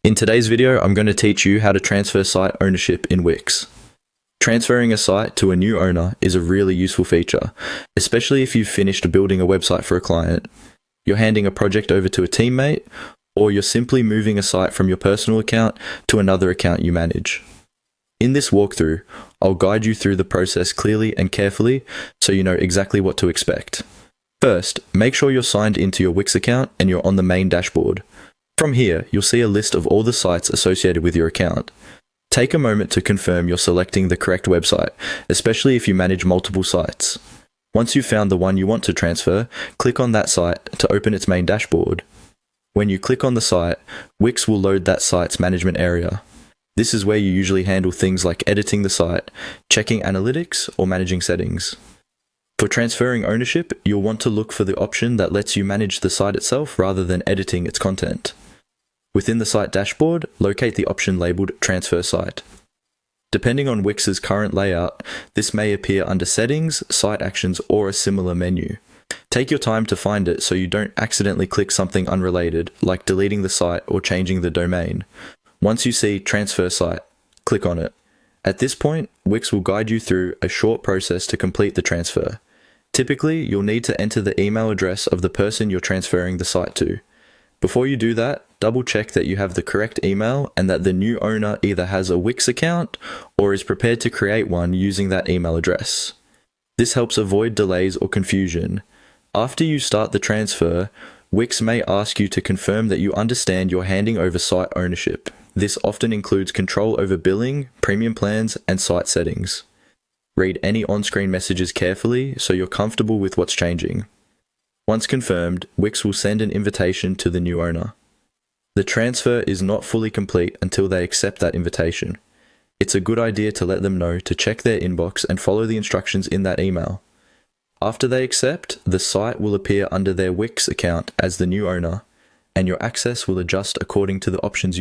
In today's video, I'm going to teach you how to transfer site ownership in Wix. Transferring a site to a new owner is a really useful feature, especially if you've finished building a website for a client, you're handing a project over to a teammate, or you're simply moving a site from your personal account to another account you manage. In this walkthrough, I'll guide you through the process clearly and carefully so you know exactly what to expect. First, make sure you're signed into your Wix account and you're on the main dashboard. From here, you'll see a list of all the sites associated with your account. Take a moment to confirm you're selecting the correct website, especially if you manage multiple sites. Once you've found the one you want to transfer, click on that site to open its main dashboard. When you click on the site, Wix will load that site's management area. This is where you usually handle things like editing the site, checking analytics, or managing settings. For transferring ownership, you'll want to look for the option that lets you manage the site itself rather than editing its content. Within the site dashboard, locate the option labeled Transfer Site. Depending on Wix's current layout, this may appear under Settings, Site Actions, or a similar menu. Take your time to find it so you don't accidentally click something unrelated, like deleting the site or changing the domain. Once you see Transfer Site, click on it. At this point, Wix will guide you through a short process to complete the transfer. Typically, you'll need to enter the email address of the person you're transferring the site to. Before you do that, double check that you have the correct email and that the new owner either has a Wix account or is prepared to create one using that email address. This helps avoid delays or confusion. After you start the transfer, Wix may ask you to confirm that you understand you're handing over site ownership. This often includes control over billing, premium plans, and site settings. Read any on-screen messages carefully so you're comfortable with what's changing. Once confirmed, Wix will send an invitation to the new owner. The transfer is not fully complete until they accept that invitation. It's a good idea to let them know to check their inbox and follow the instructions in that email. After they accept, the site will appear under their Wix account as the new owner, and your access will adjust according to the options